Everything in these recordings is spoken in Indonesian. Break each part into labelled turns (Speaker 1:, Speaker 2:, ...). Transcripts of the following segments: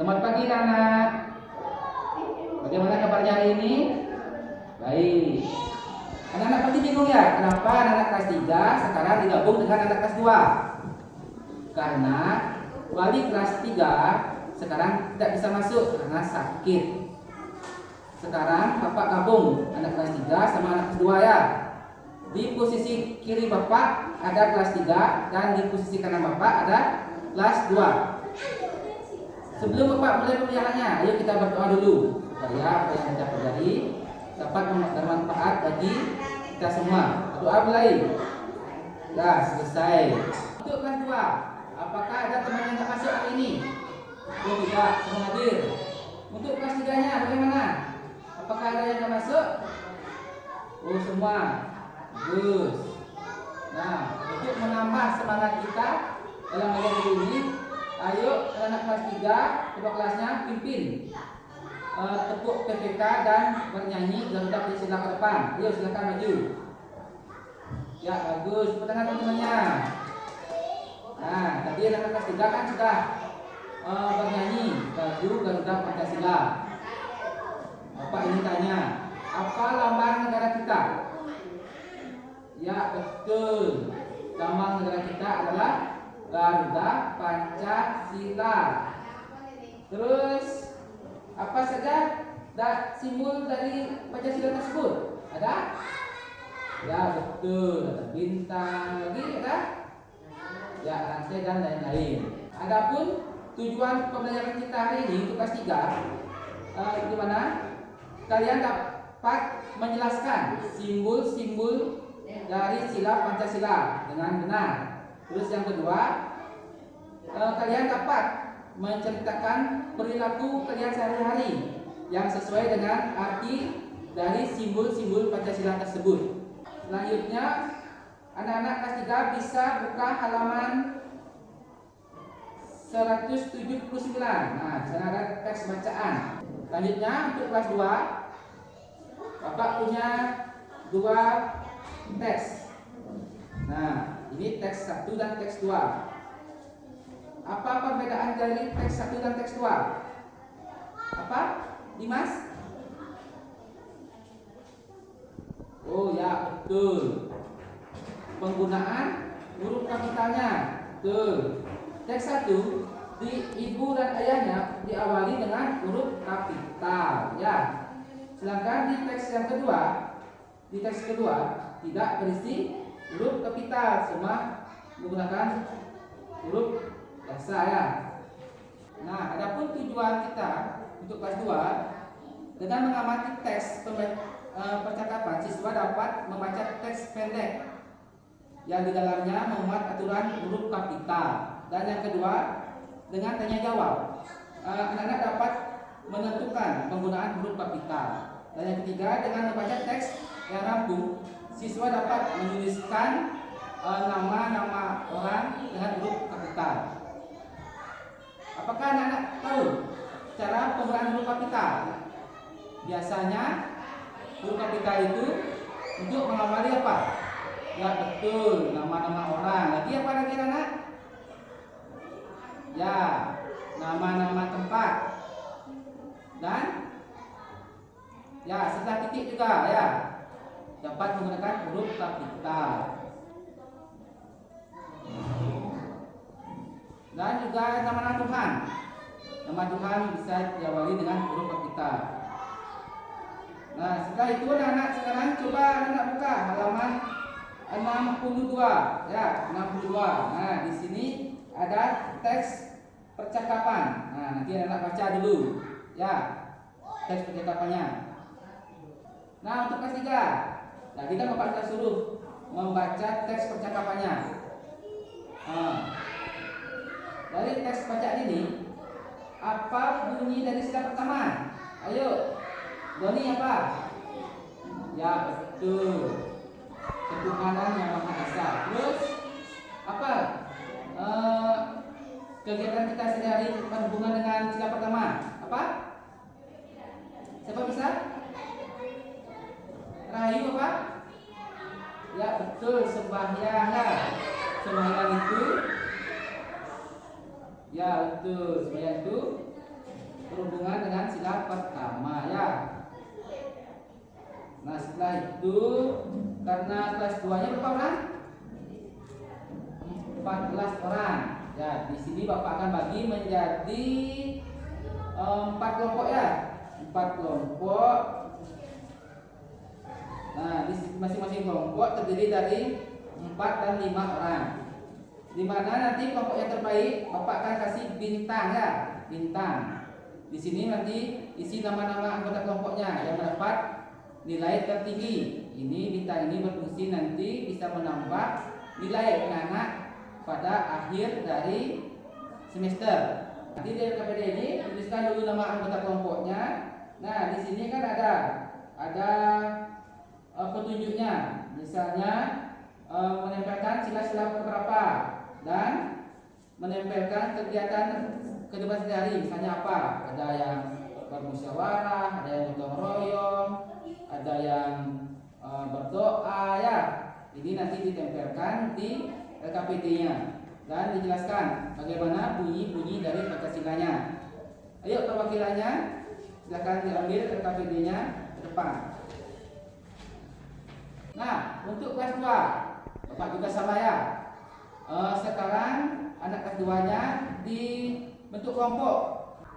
Speaker 1: Selamat pagi anak. Bagaimana kabarnya hari ini? Baik. Anak-anak pasti bingung ya, kenapa anak kelas 3 sekarang digabung dengan anak kelas 2? Karena wali kelas 3 sekarang tidak bisa masuk karena sakit. Sekarang Bapak gabung anak kelas 3 sama anak kelas 2 ya. Di posisi kiri Bapak ada kelas 3 dan di posisi kanan Bapak ada kelas 2. Sebelum Bapak mulai pembelajarannya, ayo kita berdoa dulu supaya apa yang kita pelajari dapat bermanfaat bagi kita semua. Doa mulai. Ya, selesai. Untuk kelas 2, apakah ada teman yang tak masuk hari ini? Oh tidak, semua hadir. Untuk kelas 3-nya bagaimana? Apakah ada yang tak masuk? Oh semua. Bagus. Nah, untuk menambah semangat kita dalam belajar ini, ayo anak kelas 3, coba kelasnya pimpin tepuk PPK dan bernyanyi Garuda Pancasila ke depan. Ayo silakan maju. Ya bagus, tepuk tangan teman-temannya. Nah, tadi anak kelas 3 kan sudah bernyanyi lagu Garuda Pancasila. Bapak ini tanya, apa lambang negara kita? Ya betul, lambang negara kita adalah Garuda Pancasila. Terus apa saja simbol dari Pancasila tersebut? Ada? Ya betul, ada bintang, lagi ada? Ya rantai dan lain-lain. Adapun tujuan pembelajaran kita hari ini untuk kelas 3 di mana kalian dapat menjelaskan simbol-simbol dari sila Pancasila dengan benar. Terus yang kedua, kalian dapat menceritakan perilaku kalian sehari-hari yang sesuai dengan arti dari simbol-simbol Pancasila tersebut. Selanjutnya, anak-anak kelas 3 bisa buka halaman 179. Nah, di sana ada teks bacaan. Selanjutnya untuk kelas 2, Bapak punya 2 teks. Nah, ini teks 1 dan teks 2. Apa perbedaan dari teks 1 dan teks 2? Apa? Dimas? Oh ya, betul. Penggunaan huruf kapitalnya. Betul. Teks 1 di ibu dan ayahnya diawali dengan huruf kapital, ya. Sedangkan di teks yang kedua, tidak berisi huruf kapital, semua menggunakan huruf biasa ya. Nah, adapun tujuan kita untuk kelas 2 dengan mengamati teks percakapan, siswa dapat membaca teks pendek yang di dalamnya memuat aturan huruf kapital. Dan yang kedua, dengan tanya jawab, anak-anak dapat menentukan penggunaan huruf kapital. Dan yang ketiga, dengan membaca teks yang rampung, siswa dapat menuliskan nama-nama orang dengan huruf kapital. Apakah anak-anak tahu cara penggunaan huruf kapital? Biasanya huruf kapital itu untuk mengawali apa? Ya betul, nama-nama orang. Lagi apa lagi anak? Ya, nama-nama tempat. Dan ya, serta titik juga ya. Dapat menggunakan huruf kapital. Dan juga nama Tuhan. Nama Tuhan bisa diawali dengan huruf kapital. Nah, setelah itu anak-anak sekarang coba anak buka halaman 62 ya, 62. Nah, di sini ada teks percakapan. Nah, nanti anak baca dulu ya teks percakapannya. Nah, untuk kelas 3, tadi kan Bapak sudah suruh membaca teks percakapannya. Dari teks bacaan ini, apa bunyi dari sila pertama? Ayo, Doni apa? Ya betul, Ketuhanan Yang Maha Esa. Terus apa? Kegiatan kita sehari-hari berhubungan dengan sila pertama apa? Siapa bisa? Rahayu apa? Ya betul, sembahyang ya. Sembahyang itu ya betul, sembahyang itu berhubungan dengan sila pertama ya. Nah setelah itu karena kelas 2-nya berapa orang? 14 orang. Ya di sini Bapak akan bagi menjadi 4 kelompok ya. 4 kelompok. Nah di masing-masing kelompok terdiri dari 4 dan 5 orang. Di mana nanti kelompok yang terbaik Bapak akan kasih bintang ya, bintang. Di sini nanti isi nama-nama anggota kelompoknya yang mendapat nilai tertinggi. Ini bintang ini berfungsi nanti bisa menambah nilai anak-anak pada akhir dari semester. Nanti di LKPD ini tuliskan dulu nama anggota kelompoknya. Nah di sini kan ada petunjuknya. Misalnya menempelkan sila-sila beberapa dan menempelkan kegiatan kehidupan sehari-hari. Misalnya apa? Ada yang bermusyawarah, ada yang gotong royong, ada yang berdoa ya. Ini nanti ditempelkan di LKPD-nya dan dijelaskan bagaimana bunyi-bunyi dari Pancasilanya. Ayo perwakilannya silakan diambil LKPD-nya ke depan. Nah, untuk kelas 2 Bapak juga sama ya. Sekarang anak kelas 2-nya dibentuk kelompok.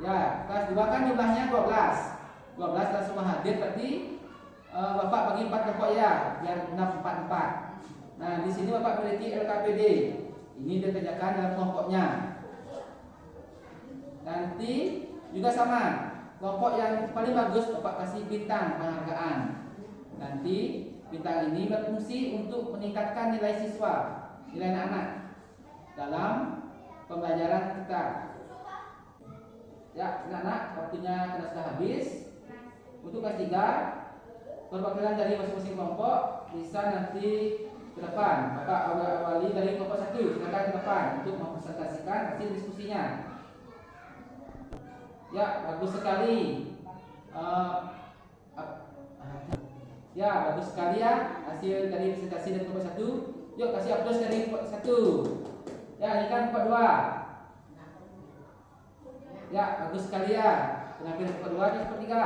Speaker 1: Ya, kelas 2 kan jumlahnya 12. 12 dan semua hadir berarti Bapak bagi 4 kelompok ya, biar 6-4-4. Nah, di sini Bapak memiliki LKPD. Ini dikerjakan dalam kelompoknya. Nanti juga sama. Kelompok yang paling bagus Bapak kasih bintang penghargaan. Nanti bintang ini berfungsi untuk meningkatkan nilai siswa, nilai anak-anak dalam pembelajaran kita. Ya, anak-anak, waktunya sudah habis. Untuk kelas 3, perwakilan dari masing-masing kelompok bisa nanti ke depan. Bapak awali dari kelompok 1, silakan ke depan untuk mempresentasikan hasil diskusinya. Ya, bagus sekali. Ya, bagus sekali ya hasil dari presentasi dari kelompok 1. Yuk kasih aplaus dari kelompok 1. Ya, ini kan kelompok 2. Ya, bagus sekali ya. Penampilan kelompok 2 dan kelompok 3.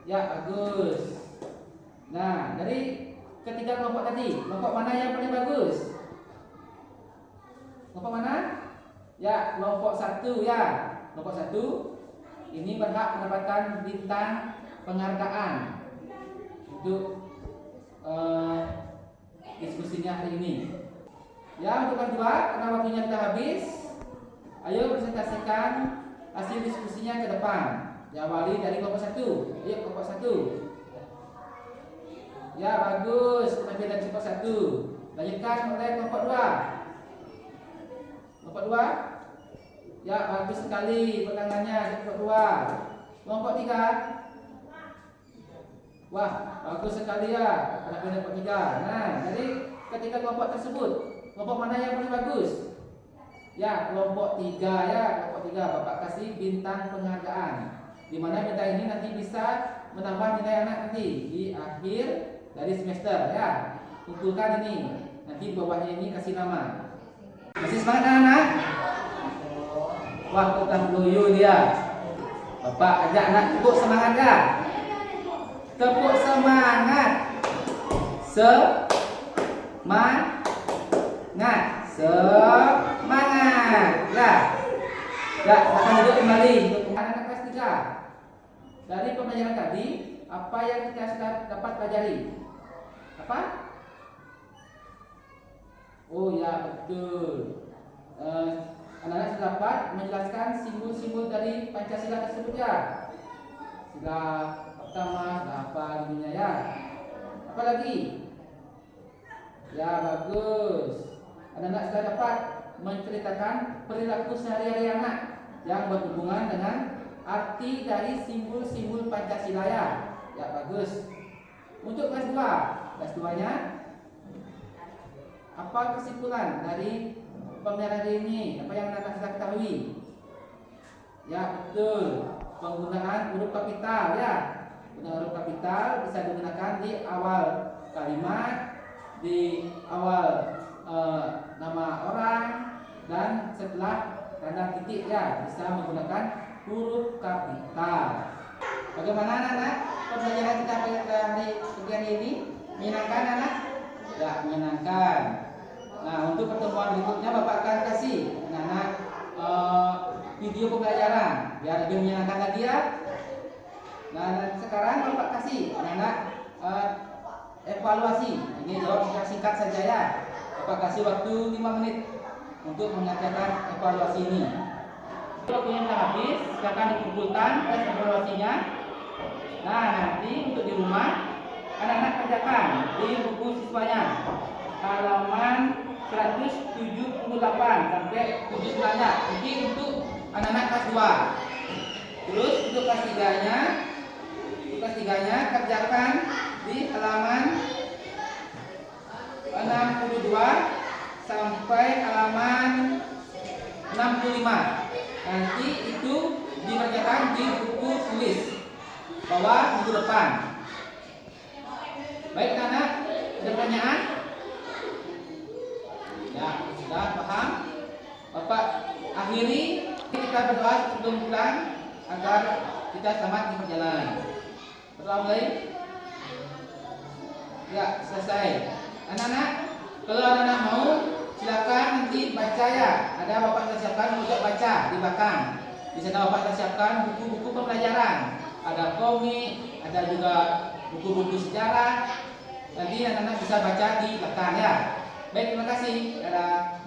Speaker 1: Ya, bagus. Nah, dari ketiga kelompok tadi, kelompok mana yang paling bagus? Kelompok mana? Ya, kelompok 1 ya. Kelompok 1 ini berhak mendapatkan bintang penghargaan untuk diskusinya hari ini. Ya, untuk kelas 2 karena waktunya sudah habis, ayo presentasikan hasil diskusinya ke depan. Diawali dari kelompok 1. Ayo kelompok 1. Ya, bagus penampilan kelompok 1. Lanjutkan oleh kelompok 2. Kelompok 2. Ya, bagus sekali pertangannya kelompok 2. Kelompok 3. Wah, bagus sekali ya penampilan kelompok 3. Nah, dari ketiga kelompok tersebut, kelompok mana yang paling bagus? Ya, kelompok 3 ya, kelompok 3 Bapak kasih bintang penghargaan. Di mana bintang ini nanti bisa menambah nilai anak nanti di akhir dari semester ya. Kumpulkan ini. Nanti bawahnya ini kasih nama. Masih semangat anak-anak? Wah, tetap loyo dia. Bapak ajak anak tepuk semangat ya. Tepuk semangat. Semangat. Ya. Ya, akan duduk kembali. Anak-anak kelas 3. Dari pembelajaran tadi, apa yang kita sudah dapat pelajari? Apa? Oh ya, betul. Anak-anak sudah dapat menjelaskan simbol-simbol dari Pancasila tersebut ya. Sila pertama, apa ininya ya? Apa lagi? Ya, bagus. Anak-anak sudah dapat menceritakan perilaku sehari-hari anak yang berhubungan dengan arti dari simbol-simbol Pancasila ya. Ya, bagus. Untuk kelas 2, kelas 2-nya apa kesimpulan dari pembelajaran hari ini? Apa yang anak sudah ketahui? Ya, betul. Penggunaan huruf kapital ya. Penggunaan huruf kapital bisa digunakan di awal kalimat, di awal nama orang, dan setelah tanda titik ya bisa menggunakan huruf kapital. Bagaimana anak-anak pembelajaran kita pada hari ini? Menyenangkan anak? Ya, menyenangkan. Nah, untuk pertemuan berikutnya Bapak akan kasih anak-anak video pembelajaran biar lebih menyenangkan lagi ya. Nah, sekarang Bapak kasih anak-anak evaluasi. Ini jawab singkat-singkat saja ya. Bapak kasih waktu 5 menit untuk mengerjakan evaluasi ini. Waktunya sudah habis, silakan dikumpulkan tes evaluasinya. Nah, nanti untuk di rumah anak-anak kerjakan di buku siswanya halaman 178 sampai 79-nya. Ini untuk anak-anak kelas 2. Terus untuk kelas 3-nya kerjakan di halaman 62 sampai halaman 65. Nanti itu dikerjakan di buku tulis bawah minggu depan. Baik anak, ada pertanyaan? Ya, sudah paham? Bapak akhiri, kita berdoa sebelum pulang agar kita selamat di perjalanan. Berdoa mulai. Ya, selesai. Anak-anak, kalau anak-anak mau silakan nanti baca ya. Ada Bapak sudah siapkan untuk baca di belakang. Di sana Bapak sudah siapkan buku-buku pembelajaran. Ada komik, ada juga buku-buku sejarah. Nanti anak-anak bisa baca di belakang ya. Baik, terima kasih. Dadah.